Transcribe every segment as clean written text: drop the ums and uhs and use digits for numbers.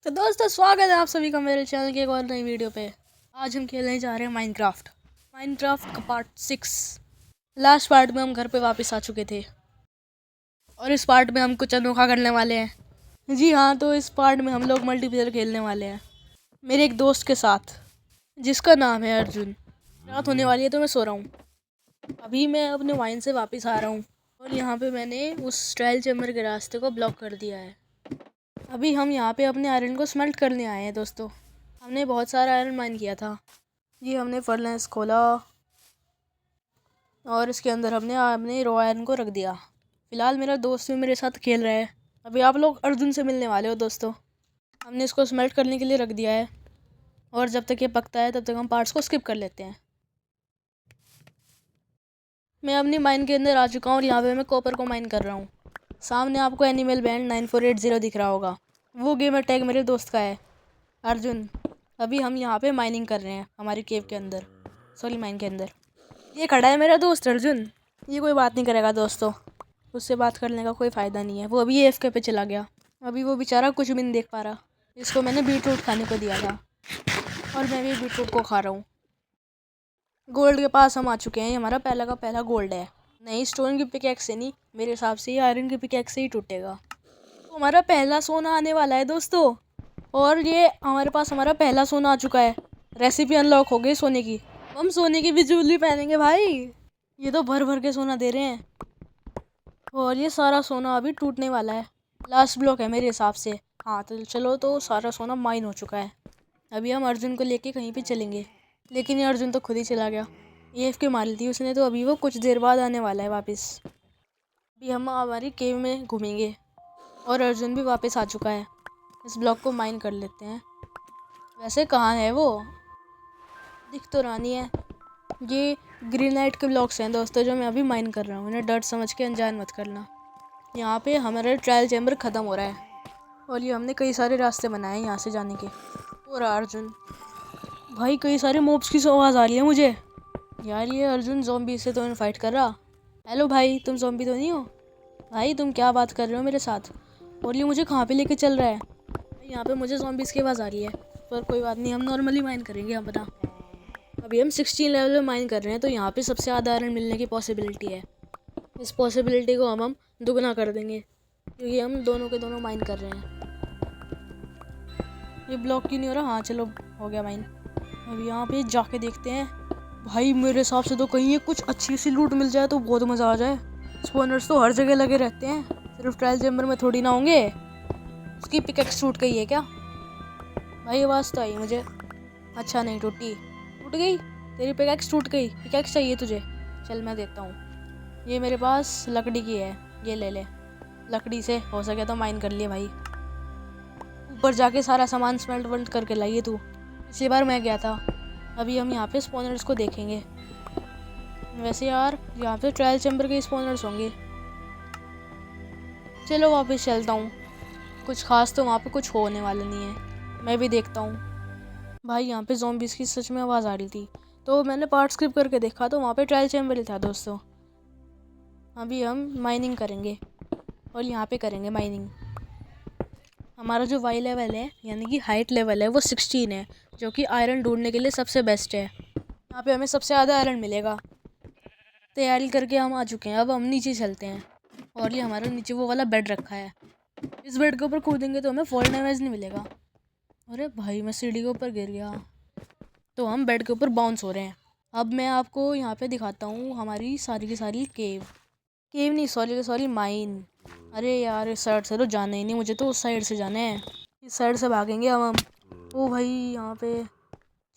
तो दोस्तों स्वागत है आप सभी का मेरे चैनल के एक और नई वीडियो पे। आज हम खेलने जा रहे हैं माइनक्राफ्ट का पार्ट 6। लास्ट पार्ट में हम घर पे वापस आ चुके थे और इस पार्ट में हम कुछ अनोखा करने वाले हैं। जी हाँ, तो इस पार्ट में हम लोग मल्टीप्लेयर खेलने वाले हैं मेरे एक दोस्त के साथ जिसका नाम है अर्जुन। रात होने वाली है तो मैं सो रहा हूँ। अभी मैं अपने वाइन से वापस आ रहा हूँ और यहाँ पे मैंने उस ट्रायल चैम्बर के रास्ते को ब्लॉक कर दिया है। अभी हम यहाँ पे अपने आयरन को स्मेल्ट करने आए हैं दोस्तों। हमने बहुत सारा आयरन माइन किया था। ये हमने फर्नेस खोला और इसके अंदर हमने अपने रॉ आयरन को रख दिया। फ़िलहाल मेरा दोस्त भी मेरे साथ खेल रहा है। अभी आप लोग अर्जुन से मिलने वाले हो दोस्तों। हमने इसको स्मेल्ट करने के लिए रख दिया है और जब तक ये पकता है तब तक हम पार्ट्स को स्किप कर लेते हैं। मैं अपनी माइन के अंदर आ चुका हूँ और यहाँ पे मैं कॉपर को माइन कर रहा हूँ। सामने आपको एनिमल बैंड 9480 दिख रहा होगा, वो गेमर टैग मेरे दोस्त का है अर्जुन। अभी हम यहाँ पे माइनिंग कर रहे हैं हमारी केव के अंदर, माइन के अंदर। ये खड़ा है मेरा दोस्त अर्जुन। ये कोई बात नहीं करेगा दोस्तों, उससे बात करने का कोई फ़ायदा नहीं है। वो अभी AFK पे चला गया। अभी वो बेचारा कुछ भी नहीं देख पा रहा। इसको मैंने बीटरूट खाने को दिया था और मैं भी बीटरूट को खा रहा हूँ। गोल्ड के पास हम आ चुके हैं। ये हमारा पहला का पहला गोल्ड है। नहीं, स्टोन की पिकैक्स से नहीं, मेरे हिसाब से ये आयरन की पिकैक्स से ही टूटेगा। तो हमारा पहला सोना आने वाला है दोस्तों और ये हमारे पास हमारा पहला सोना आ चुका है। रेसिपी अनलॉक हो गई सोने की। हम सोने की भी ज्वेलरी पहनेंगे भाई। ये तो भर भर के सोना दे रहे हैं और ये सारा सोना अभी टूटने वाला है। लास्ट ब्लॉक है मेरे हिसाब से। हाँ तो चलो, तो सारा सोना माइन हो चुका है। अभी हम अर्जुन को लेके कहीं पे चलेंगे, लेकिन ये अर्जुन तो खुद ही चला गया। AFK मारी थी उसने, तो अभी वो कुछ देर बाद आने वाला है वापस। अभी हम हमारी केव में घूमेंगे और अर्जुन भी वापस आ चुका है। इस ब्लॉक को माइन कर लेते हैं। वैसे कहाँ है वो, दिख तो रहा नहीं है। ये ग्रेनाइट के ब्लॉक्स हैं दोस्तों जो मैं अभी माइन कर रहा हूँ। इन्हें डर्ट समझ के अनजान मत करना। यहाँ पे हमारा ट्रायल चैम्बर ख़त्म हो रहा है और ये हमने कई सारे रास्ते बनाए हैं यहाँ से जाने के। और अर्जुन भाई, कई सारे मॉब्स की आवाज़ आ रही है मुझे यार। ये अर्जुन ज़ॉम्बी से तो फाइट कर रहा। हेलो भाई, तुम ज़ॉम्बी तो नहीं हो भाई? तुम क्या बात कर रहे हो मेरे साथ? और ये मुझे कहाँ पे लेके चल रहा है? यहाँ पे मुझे ज़ॉम्बीज़ की आवाज़ आ रही है, पर कोई बात नहीं, हम नॉर्मली माइन करेंगे अपना। अभी हम 16 लेवल में माइन कर रहे हैं तो यहाँ पे सबसे ज़्यादा आयरन मिलने की पॉसिबिलिटी है। इस पॉसिबिलिटी को हम दुगना कर देंगे क्योंकि हम दोनों के दोनों माइन कर रहे हैं। ये ब्लॉक क्यों नहीं हो रहा? हाँ चलो, हो गया माइन। अभी यहाँ पे जाके देखते हैं। भाई मेरे हिसाब से तो कहीं ये कुछ अच्छी सी लूट मिल जाए तो बहुत मज़ा आ जाए। स्पॉनर्स तो हर जगह लगे रहते हैं, सिर्फ ट्रायल चैम्बर में थोड़ी ना होंगे। उसकी पिकैक्स टूट गई है क्या भाई? आवाज़ तो आई मुझे। अच्छा नहीं टूटी, टूट गई तेरी पिकैक्स, टूट गई। पिकैक्स चाहिए तुझे? चल मैं देता हूँ। ये मेरे पास लकड़ी की है, ये ले ले। लकड़ी से हो सके तो माइन कर लिए भाई। ऊपर जाके सारा सामान स्मेल्ट वेल्ट करके लाइए तू। पिछली बार मैं गया था। अभी हम यहाँ पे स्पॉनर्स को देखेंगे। वैसे यार यहाँ पे ट्रायल चैम्बर के स्पॉनर्स होंगे। चलो वापस चलता हूँ। कुछ खास तो वहाँ पे कुछ होने वाला नहीं है, मैं भी देखता हूँ। भाई यहाँ पे ज़ॉम्बीज़ की सच में आवाज़ आ रही थी तो मैंने पार्ट स्किप करके देखा तो वहाँ पे ट्रायल चैम्बर ही था दोस्तों। अभी हम माइनिंग करेंगे और यहाँ पे करेंगे माइनिंग। हमारा जो वाई लेवल है यानी कि हाइट लेवल है वो 16 है, जो कि आयरन ढूंढने के लिए सबसे बेस्ट है। यहाँ पे हमें सबसे ज़्यादा आयरन मिलेगा। तैयारी करके हम आ चुके हैं। अब हम नीचे चलते हैं और ये हमारा नीचे वो वाला बेड रखा है। इस बेड के ऊपर कूदेंगे तो हमें फॉल डैमेज नहीं मिलेगा। अरे भाई मैं सीढ़ी के ऊपर गिर गया। तो हम बेड के ऊपर बाउंस हो रहे हैं। अब मैं आपको यहाँ पे दिखाता हूँ हमारी सारी की सारी केव नहीं, सॉरी माइन। अरे यार इस साइड से तो जाना ही नहीं, मुझे तो उस साइड से जाना है। इस साइड से भागेंगे हम। ओ भाई यहाँ पे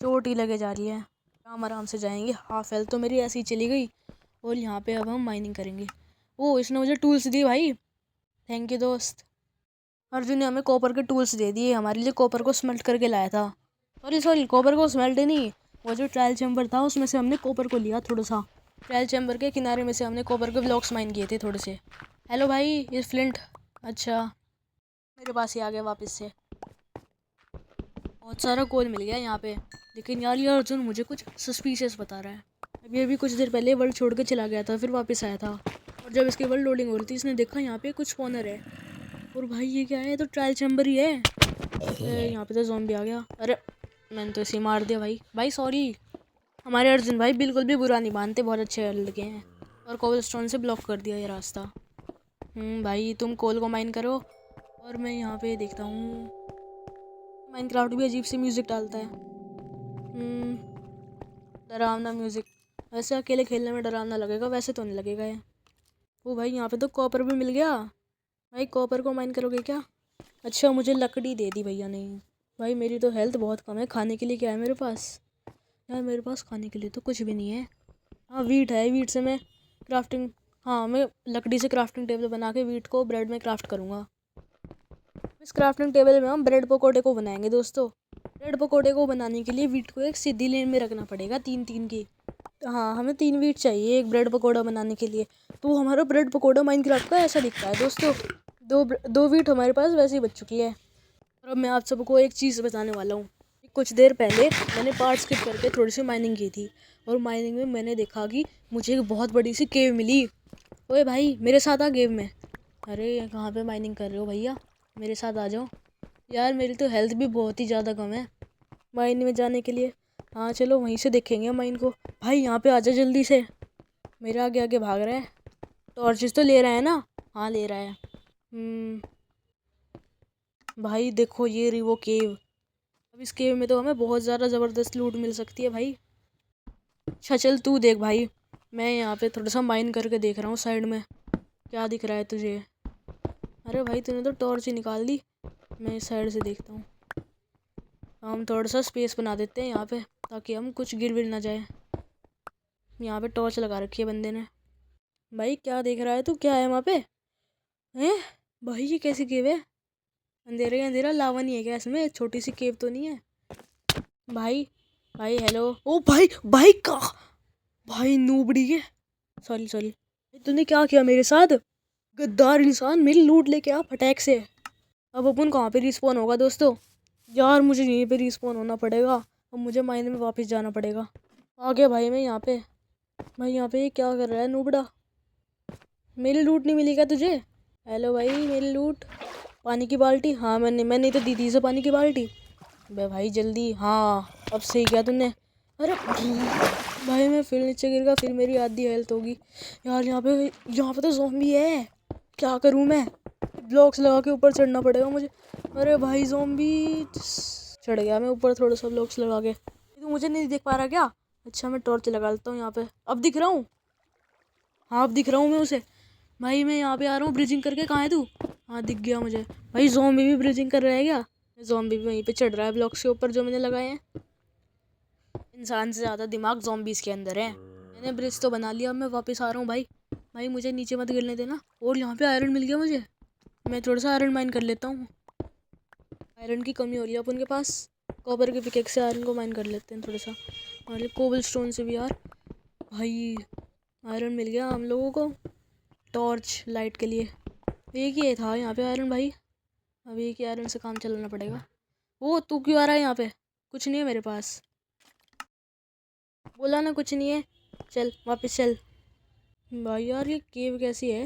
चोट ही लगे जा रही है। आराम से जाएंगे। हाफ हेल्थ तो मेरी ऐसी ही चली गई। और यहाँ पे अब हम माइनिंग करेंगे। ओ इसने मुझे टूल्स दिए भाई, थैंक यू दोस्त। अर्जुन ने हमें कॉपर के टूल्स दे दिए। हमारे लिए कॉपर को स्मेल्ट करके लाया था। सॉरी कॉपर को स्मेल्ट ही नहीं, वो जो ट्रायल चैम्बर था उसमें से हमने कॉपर को लिया थोड़ा सा। ट्रायल चैम्बर के किनारे में से हमने कॉपर के ब्लॉक्स माइन किए थे थोड़े से। हेलो भाई, ये फ्लिंट अच्छा मेरे पास ही आ गया वापस से। बहुत सारा कोल मिल गया यहाँ पे, लेकिन यार ये अर्जुन मुझे कुछ सस्पिशियस बता रहा है। अभी कुछ देर पहले वर्ल्ड छोड़ के चला गया था, फिर वापस आया था और जब इसकी वर्ल्ड लोडिंग हो रही थी इसने देखा यहाँ पे कुछ स्पॉनर है। और भाई ये क्या है? तो ट्रायल चैम्बर ही है। यहाँ पे तो ज़ॉम्बी आ गया। अरे मैंने तो इसे मार दिया भाई। भाई सॉरी। हमारे अर्जुन भाई बिल्कुल भी बुरा नहीं मानते, बहुत अच्छे लड़के हैं। और कोबलस्टोन से ब्लॉक कर दिया ये रास्ता। भाई तुम कोल को माइन करो और मैं यहाँ पे देखता हूँ। माइनक्राफ्ट भी अजीब सी म्यूज़िक डालता है, डरावना म्यूज़िक। वैसे अकेले खेलने में डरावना लगेगा, वैसे तो नहीं लगेगा ये। ओ भाई यहाँ पे तो कॉपर भी मिल गया। भाई कॉपर को माइन करोगे क्या? अच्छा मुझे लकड़ी दे दी भैया ने। भाई मेरी तो हेल्थ बहुत कम है। खाने के लिए क्या है मेरे पास? यार मेरे पास खाने के लिए तो कुछ भी नहीं है। हाँ वीट है, वीट से मैं क्राफ्टिंग, हाँ मैं लकड़ी से क्राफ्टिंग टेबल बना के वीट को ब्रेड में क्राफ्ट करूँगा। इस क्राफ्टिंग टेबल में हम ब्रेड पकौड़े को बनाएंगे दोस्तों। ब्रेड पकौड़े को बनाने के लिए वीट को एक सीधी लेन में रखना पड़ेगा, 3-3 की। हाँ हमें 3 वीट चाहिए एक ब्रेड पकौड़ा बनाने के लिए। तो हमारा ब्रेड पकौड़ा माइनक्राफ्ट का ऐसा दिखता है दोस्तों। दो वीट हमारे पास वैसे ही बच चुकी है। और अब मैं आप सबको एक चीज़ बताने वाला हूँ। कुछ देर पहले मैंने पार्ट स्किप करके थोड़ी सी माइनिंग की थी, और माइनिंग में मैंने देखा कि मुझे एक बहुत बड़ी सी केव मिली। ओए भाई मेरे साथ आ गेम में। अरे कहाँ पे माइनिंग कर रहे हो भैया, मेरे साथ आ जाओ। यार मेरी तो हेल्थ भी बहुत ही ज़्यादा कम है माइन में जाने के लिए। हाँ चलो वहीं से देखेंगे माइन को। भाई यहाँ पे आजा जल्दी से, मेरे आगे आगे भाग रहा है। टॉर्चेस तो ले रहा है ना? हाँ ले रहा है। भाई देखो ये रही वो केव। अब इस केव में तो हमें बहुत ज़्यादा ज़बरदस्त लूट मिल सकती है भाई। अच्छा चल तू देख भाई, मैं यहाँ पे थोड़ा सा माइन करके देख रहा हूँ साइड में, क्या दिख रहा है तुझे? अरे भाई तूने तो टॉर्च ही निकाल दी। मैं इस साइड से देखता हूँ। हम थोड़ा सा स्पेस बना देते हैं यहाँ पे, ताकि हम कुछ गिर विर ना जाए। यहाँ पे टॉर्च लगा रखी है बंदे ने। भाई क्या देख रहा है तू, क्या है वहाँ पे? हैं भाई ये कैसी केव है? अंधेरा ही अंधेरा, लावा नहीं है क्या इसमें? छोटी सी केव तो नहीं है भाई? भाई हेलो। ओ भाई भाई का भाई नूबड़ी है। Sorry sorry. तूने क्या किया मेरे साथ? गद्दार इंसान, मेरी लूट लेके आ फटैक से। अब अपन कहाँ पे रिस्पॉन होगा दोस्तों? यार मुझे यहीं पे रिस्पॉन होना पड़ेगा। अब मुझे मायने में वापस जाना पड़ेगा। आ गया भाई मैं यहाँ पे। भाई यहाँ पे क्या कर रहा है नूबड़ा? मेरी लूट नहीं मिली क्या तुझे? हेलो भाई मेरी लूट। पानी की बाल्टी, हाँ मैंने तो दी थी इसे पानी की बाल्टी। बे भाई जल्दी, हाँ अब सही किया तूने। अरे भाई मैं फिर नीचे गिर गया, फिर मेरी आधी हेल्थ होगी। यार यहाँ पे तो ज़ॉम्बी है, क्या करूँ मैं? ब्लॉक्स लगा के ऊपर चढ़ना पड़ेगा मुझे। अरे भाई ज़ॉम्बी, चढ़ गया मैं ऊपर थोड़ा सा ब्लॉक्स लगा के। तो मुझे नहीं देख पा रहा क्या? अच्छा मैं टॉर्च लगा लेता हूँ यहाँ पे। अब दिख रहा हूँ? हाँ अब दिख रहा हूँ मैं उसे। भाई मैं यहाँ पे आ रहा हूँ ब्रिजिंग करके, कहाँ है तू? हाँ दिख गया मुझे। भाई ज़ॉम्बी भी ब्रिजिंग कर रहा है क्या? ज़ॉम्बी भी वहीं पे चढ़ रहा है ब्लॉक्स के ऊपर जो मैंने लगाए हैं। इंसान से ज़्यादा दिमाग ज़ॉम्बीज़ के अंदर है। मैंने ब्रिज तो बना लिया, अब मैं वापस आ रहा हूँ भाई। भाई मुझे नीचे मत गिरने देना। और यहाँ पे आयरन मिल गया मुझे, मैं थोड़ा सा आयरन माइन कर लेता हूँ। आयरन की कमी हो रही है अपन के पास। कॉपर के पिकेक्स से आयरन को माइन कर लेते हैं थोड़ा सा, और कोबल स्टोन से भी। यार भाई आयरन मिल गया हम लोगों को टॉर्च लाइट के लिए। एक ही था यहाँ पे आयरन भाई, अब एक ही आयरन से काम चलाना पड़ेगा। वो तू क्यों आ रहा है यहाँ पे? कुछ नहीं है मेरे पास, बोला ना कुछ नहीं है। चल वापस चल। भाई यार ये केव कैसी है?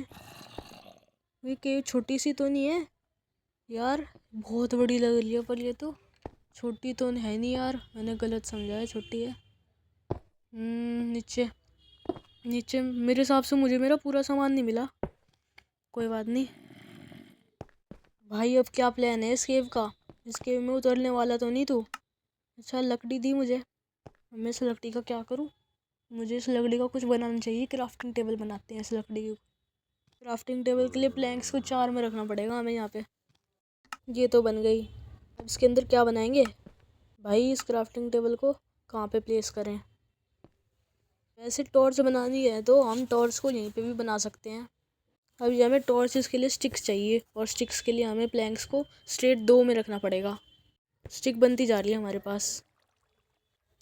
ये केव छोटी सी तो नहीं है यार, बहुत बड़ी लग रही है। पर ये तो छोटी तो है नहीं यार, मैंने गलत समझा है, छोटी है। नीचे नीचे मेरे हिसाब से मुझे मेरा पूरा सामान नहीं मिला। कोई बात नहीं भाई, अब क्या प्लान है इस केव का? इस केव में उतरने वाला तो नहीं तू? अच्छा लकड़ी दी मुझे, मैं इस लकड़ी का क्या करूँ? मुझे इस लकड़ी का कुछ बनाना चाहिए। क्राफ्टिंग टेबल बनाते हैं इस लकड़ी की। क्राफ्टिंग टेबल के लिए प्लैंक्स को 4 में रखना पड़ेगा हमें यहाँ पे। ये तो बन गई, अब इसके अंदर क्या बनाएंगे? भाई इस क्राफ्टिंग टेबल को कहाँ पे प्लेस करें? वैसे टॉर्च बनानी है तो हम टॉर्च को यहीं पे भी बना सकते हैं। अब हमें टॉर्च के लिए स्टिक्स चाहिए, और स्टिक्स के लिए हमें प्लैंक्स को स्ट्रेट 2 में रखना पड़ेगा। स्टिक बनती जा रही है हमारे पास।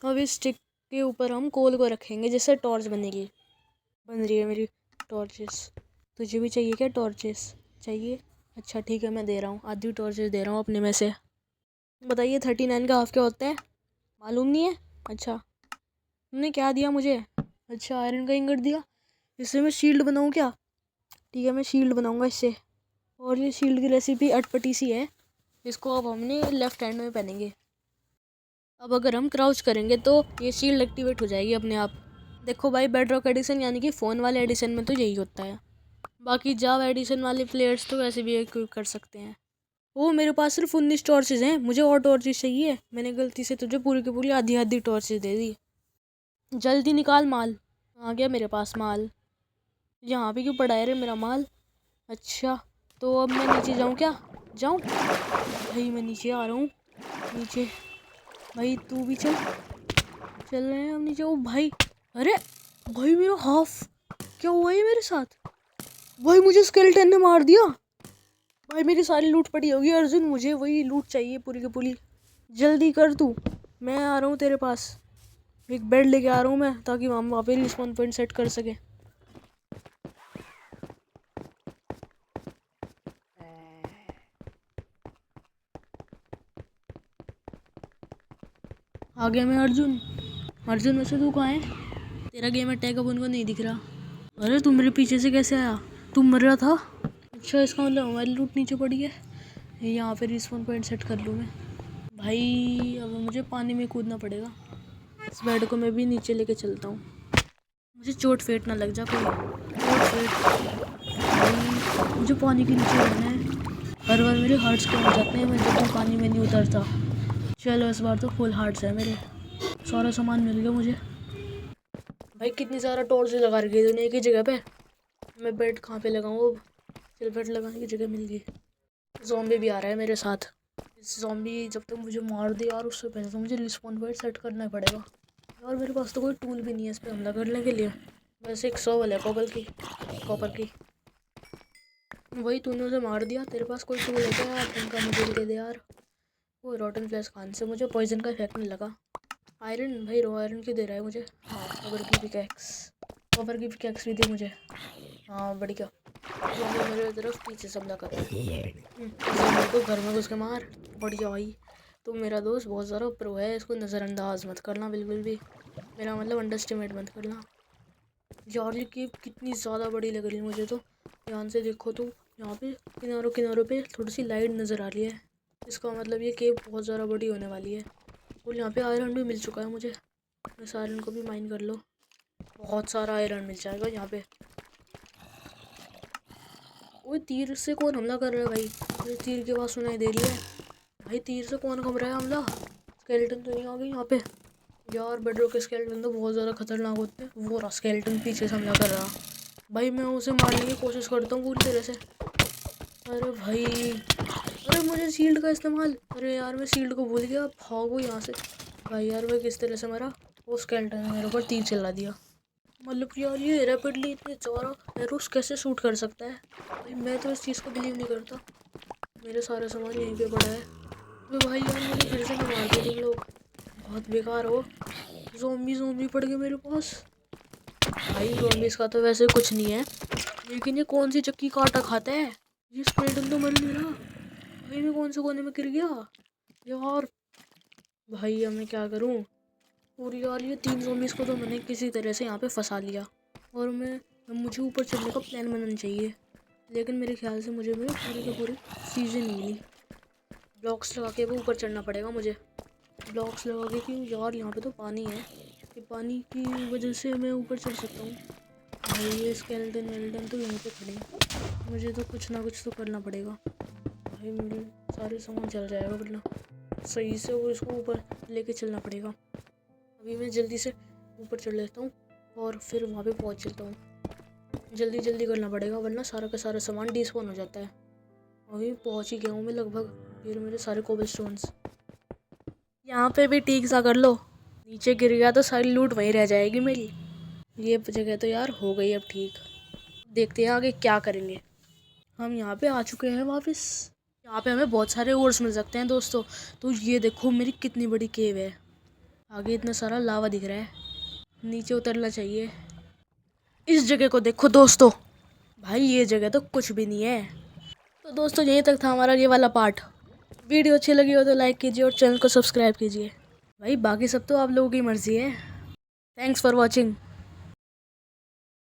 अब इस स्टिक के ऊपर हम कोल को रखेंगे जिससे टॉर्च बनेगी। बन रही है मेरी टॉर्चेस। तुझे भी चाहिए क्या टॉर्चेस? चाहिए? अच्छा ठीक है, मैं दे रहा हूँ, आधी टॉर्चेस दे रहा हूँ अपने में से। बताइए 39 का हाफ क्या होता है? मालूम नहीं है? अच्छा तुमने क्या दिया मुझे? अच्छा आयरन का इंगट दिया। इससे मैं शील्ड बनाऊँ क्या? ठीक है मैं शील्ड बनाऊँगा इससे। और ये शील्ड की रेसिपी अटपटी सी है, इसको अब हमने लेफ्ट हैंड में पहनेंगे। अब अगर हम क्राउच करेंगे तो ये शील्ड एक्टिवेट हो जाएगी अपने आप। देखो भाई, बेडरॉक एडिशन यानी कि फ़ोन वाले एडिशन में तो यही होता है। बाकी जावा एडिशन वाले प्लेयर्स तो वैसे भी एक्टिवेट कर सकते हैं। वो मेरे पास सिर्फ 19 टॉर्चेज हैं, मुझे और टॉर्चेज चाहिए। मैंने गलती से तुझे पूरी की पूरी आधी आधी टॉर्चेज दे दी। जल्दी निकाल माल। आ गया मेरे पास माल। यहाँ पे क्यों पड़ा है रे मेरा माल? अच्छा, तो अब मैं नीचे जाऊँ क्या? जाऊँ भाई, मैं नीचे आ रहा हूँ। नीचे भाई, तू भी चल रहे हैं हम नीचे। ओ भाई, अरे भाई मेरा हाफ क्या हुआ है मेरे साथ? भाई मुझे स्केलेटन ने मार दिया। भाई मेरी सारी लूट पड़ी होगी अर्जुन, मुझे वही लूट चाहिए पूरी की पूरी। जल्दी कर तू, मैं आ रहा हूँ तेरे पास। एक बेड लेके आ रहा हूँ मैं, ताकि वहाँ पे रिस्पॉन पॉइंट सेट कर सके। आ गया मैं अर्जुन। अर्जुन वैसे तू कहाँ है? तेरा गेम अटैक अब उनको नहीं दिख रहा। अरे तू मेरे पीछे से कैसे आया? तू मर रहा था? अच्छा, इसका मतलब हमारी लूट नीचे पड़ी है। यहाँ पे रिस्पॉन पॉइंट सेट कर लूँ मैं। भाई अब मुझे पानी में कूदना पड़ेगा। इस बेड को मैं भी नीचे लेके चलता हूँ। मुझे चोट फेट ना लग जा कोई। चोट फेट भाई, मुझे पानी के नीचे रहना है। हर बार मेरे हार्ट्स कम हो जाते हैं मैं जब भी पानी में नहीं उतरता। चलो इस बार तो फुल हार्ट्स है मेरे। सारा सामान मिल गया मुझे। भाई कितनी सारा टॉर्च लगा रखी है तूने एक ही जगह पे। मैं बेड कहाँ पे लगाऊँ अब? चल, बेड लगाने की जगह मिल गई। ज़ॉम्बी भी आ रहा है मेरे साथ। ज़ॉम्बी जब तक मुझे मार दे यार, उससे पहले तो मुझे रिस्पॉन पॉइंट सेट करना पड़ेगा। और मेरे पास तो कोई टूल भी नहीं है इस पर हमला करने के लिए। वैसे एक शॉवल है कॉपर की। वही तूने उसे मार दिया। तेरे पास कोई टूल है क्या यार? उनका मुझे भी दे दे यार। वो रॉटन फ्लैश खान से मुझे पॉइजन का इफेक्ट नहीं लगा। आयरन भाई, रो आयरन क्यों दे रहा है मुझे? हाँ, कॉपर की पिकैक्स भी दी मुझे। हाँ बढ़िया। मेरे तरफ पीछे से हमला कर रहा है। तो घर में घुस के मार। बढ़िया भाई, तो मेरा दोस्त बहुत ज़्यादा प्रो है, इसको नज़रअंदाज मत करना बिल्कुल भी। मेरा मतलब अंडर एस्टिमेट मत करना। यार ये केव कितनी ज़्यादा बड़ी लग रही है मुझे तो। ध्यान से देखो तो यहाँ पे किनारों पे थोड़ी सी लाइट नज़र आ रही है। इसका मतलब ये केव बहुत ज़्यादा बड़ी होने वाली है। और यहाँ पे आयरन भी मिल चुका है मुझे। इस आयरन को भी माइन कर लो। बहुत सारा आयरन मिल जाएगा यहाँ पे। वो तीर से कौन हमला कर रहा है भाई? मुझे तीर की आवाज़ सुनाई दे रही है। भाई तीर से कौन कर रहा है हमला? स्केलेटन तो नहीं आ गई यहाँ पे यार। बेडरॉक के स्केलेटन तो बहुत ज़्यादा खतरनाक होते हैं। वो रहा स्केलेटन पीछे से हमला कर रहा। भाई मैं उसे मारने की कोशिश करता हूँ पूरी तरह से। अरे भाई, अरे मुझे शील्ड का इस्तेमाल। अरे यार मैं शील्ड को भूल गया। भागो यहाँ से। भाई यार मैं किस तरह से मरा? वो स्केलेटन ने मेरे ऊपर तीर चला दिया। मतलब कि यार ये रैपिडली इतने ज़्यादा एरोस कैसे शूट कर सकता है? भाई मैं तो इस चीज़ को बिलीव नहीं करता। मेरे सारे सामान यहीं पे पड़ा है। अरे भाई यार मुझे फिर से ना मार दो तुम लोग, बहुत बेकार हो। ज़ॉम्बी पड़ गए मेरे पास। भाई ज़ॉम्बीज़ का तो वैसे कुछ नहीं है, लेकिन ये कौन सी चक्की का आटा खाता है? ये स्केलेटन तो मर नहीं रहा। भाई मैं कौन से कोने में गिर गया यार? भाई अब मैं क्या करूँ? और यार ये 3 ज़ॉम्बीज़ को तो मैंने किसी तरह से यहाँ पे फंसा लिया। और मुझे ऊपर चढ़ने का प्लान बनाना चाहिए, लेकिन मेरे ख्याल से मुझे पूरी की पूरी चीज़ें नहीं मिली। ब्लॉक्स लगा के वो ऊपर चढ़ना पड़ेगा मुझे। ब्लॉक्स लगा के क्यों यार? यहाँ पे तो पानी है, कि पानी की वजह से मैं ऊपर चढ़ सकता हूँ। भाई ये स्केलेटन वेलेटन तो यहीं पे खड़े हैं। मुझे तो कुछ ना कुछ तो करना पड़ेगा। भाई मेरे सारे सामान चल जाएगा वरना सही से वो इसको ऊपर लेके चलना पड़ेगा। अभी मैं जल्दी से ऊपर चढ़ लेता हूँ और फिर वहाँ पे पहुँच चलता हूँ। जल्दी जल्दी करना पड़ेगा वरना सारा का सारा सामान डिस्पोन हो जाता है। अभी पहुँच ही गया हूँ मैं लगभग। फिर मेरे सारे कोबलस्टोन्स यहाँ पे भी ठीक सा कर लो। नीचे गिर गया तो सारी लूट वहीं रह जाएगी मेरी। ये जगह तो यार हो गई अब ठीक। देखते हैं आगे क्या करेंगे। हम यहाँ पे आ चुके हैं वापस। यहाँ पे हमें बहुत सारे ओर्स मिल सकते हैं दोस्तों। तो ये देखो मेरी कितनी बड़ी केव है। आगे इतना सारा लावा दिख रहा है, नीचे उतरना चाहिए। इस जगह को देखो दोस्तों, भाई ये जगह तो कुछ भी नहीं है। तो दोस्तों यहीं तक था हमारा ये वाला पार्ट। वीडियो अच्छी लगी हो तो लाइक कीजिए और चैनल को सब्सक्राइब कीजिए। भाई बाकी सब तो आप लोगों की मर्ज़ी है। Thanks for watching.